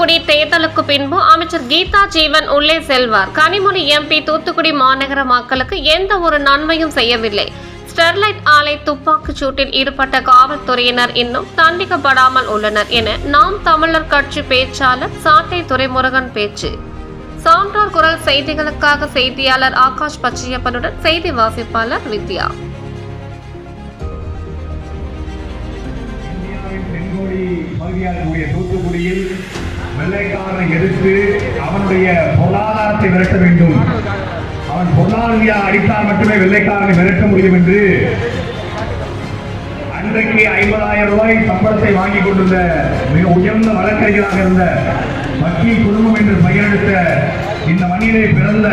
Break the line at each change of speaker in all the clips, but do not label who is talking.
தூத்துக்குடி தேர்தலுக்கு பின்பு அமைச்சர் கீதா ஜீவன் உள்ளே செல்வார். கனிமொழி எம்பி தூத்துக்குடி மாநகர மக்களுக்கு எந்த ஒரு நன்மையும் செய்யவில்லை. ஸ்டெர்லைட் ஆலை துப்பாக்கிச் சூட்டில் ஈடுபட்ட காவல்துறையினர் இன்னும் தண்டிக்கப்படாமல் உள்ளனர் என நாம் தமிழர் கட்சி பேச்சாளர் சாட்டை துரைமுருகன் பேச்சு. சான்றோர் குரல் செய்திகளுக்காக செய்தியாளர் ஆகாஷ் பச்சையப்பனுடன் செய்தி வாசிப்பாளர் வித்யா.
தூத்துக்குடியில் வெள்ளைக்காரனை எதிர்த்து அவனுடைய பொருளாதாரத்தை விரட்ட வேண்டும். அவன் பொருளாதார அடித்தால் மட்டுமே வெள்ளைக்காரனை விரட்ட முடியும் என்று அன்றைக்கு 50,000 ரூபாய் சம்பளத்தை வாங்கிக் கொண்டிருந்த மிக உயர்ந்த வழக்கறிஞராக இருந்த வக்கீல் குடும்பம் என்று பெயரெடுத்த இந்த மண்ணிலே பிறந்த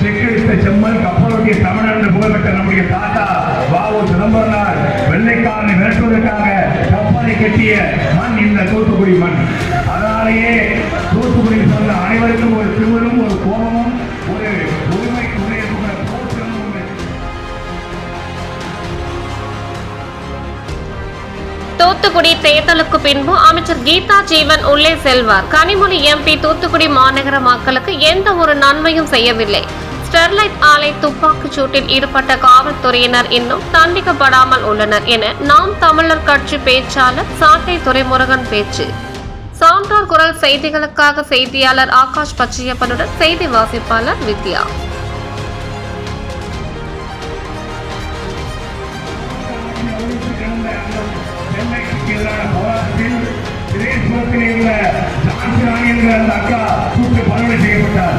செக்கெடுத்த செம்மல் கப்பலோட்டிய தமிழர் என்று புகழ்பெற்ற நம்முடைய தாத்தா வாவு சிதம்பரனார் வெள்ளைக்காரனை விரட்டுவதற்காக கப்பலை கட்டிய மண் இந்த தூத்துக்குடி மண். அதனாலேயே தூத்துக்குடி சொன்ன அனைவருக்கும் ஒரு திமிரும் ஒரு கோபமும் ஒரு உரிமை
தூத்துக்குடி தேர்தலுக்கு பின்பு அமைச்சர் கீதா ஜீவன் உள்ளே செல்வார். கனிமொழி எம்பி தூத்துக்குடி மாநகர மக்களுக்கு எந்த ஒரு நன்மையும் செய்யவில்லை. ஸ்டெர்லைட் ஆலை துப்பாக்கிச் சூட்டில் ஈடுபட்ட காவல்துறையினர் இன்னும் தண்டிக்கப்படாமல் உள்ளனர் என நாம் தமிழர் கட்சி பேச்சாளர் சாட்டை துரைமுருகன் பேச்சு. சான்றோர் குரல் செய்திகளுக்காக செய்தியாளர் ஆகாஷ் பச்சையப்பனுடன் செய்தி வாசிப்பாளர் வித்யா.
போராட்டத்தில் திரேஸ்வரத்திலே உள்ள ஜான்சிராணி என்ற அந்த அக்கா கூட்டு படுகொலை செய்யப்பட்டார்.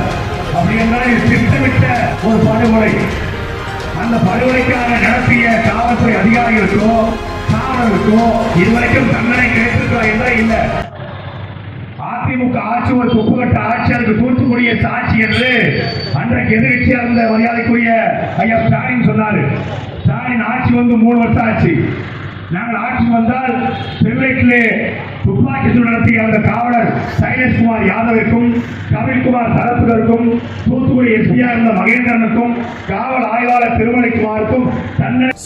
அப்படி என்றால் இது திட்டமிட்ட ஒரு படுகொலை. அந்த படுகொலைக்காக நடத்திய காவல்துறை அதிகாரிகளுக்கோ காவலர்களுக்கோ இதுவரைக்கும் தண்டனை கிடைத்திருக்கா என்றால் இல்லை. அதிமுக ஆட்சி ஒரு துப்புக்கட்ட ஆட்சி, அதுக்கு தூத்துக்குடிய சாட்சி என்று அன்றைக்கு எதிர்கட்சியா இருந்த மரியாதைக்குரிய ஐயா ஸ்டாலின் சொன்னார். ஸ்டாலின் ஆட்சி வந்து 3 வருஷம் ஆச்சு. நாங்கள் ஆட்சி வந்தால் ஸ்டெர்லைட்டிலே துப்பாக்கி சூடு நடத்திய அந்த காவலர் சைலேஷ்குமார் யாதவிற்கும் கபில்குமார் சரத்கருக்கும் தூத்துக்குடி எஸ்பியா இருந்த மகேந்திரனுக்கும் காவல் ஆய்வாளர் திருமலைக்குமாருக்கும்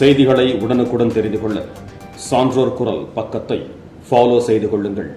செய்திகளை உடனுக்குடன் தெரிந்து கொள்ள சான்றோர் குரல் பக்கத்தை ஃபாலோ செய்து கொள்ளுங்கள்.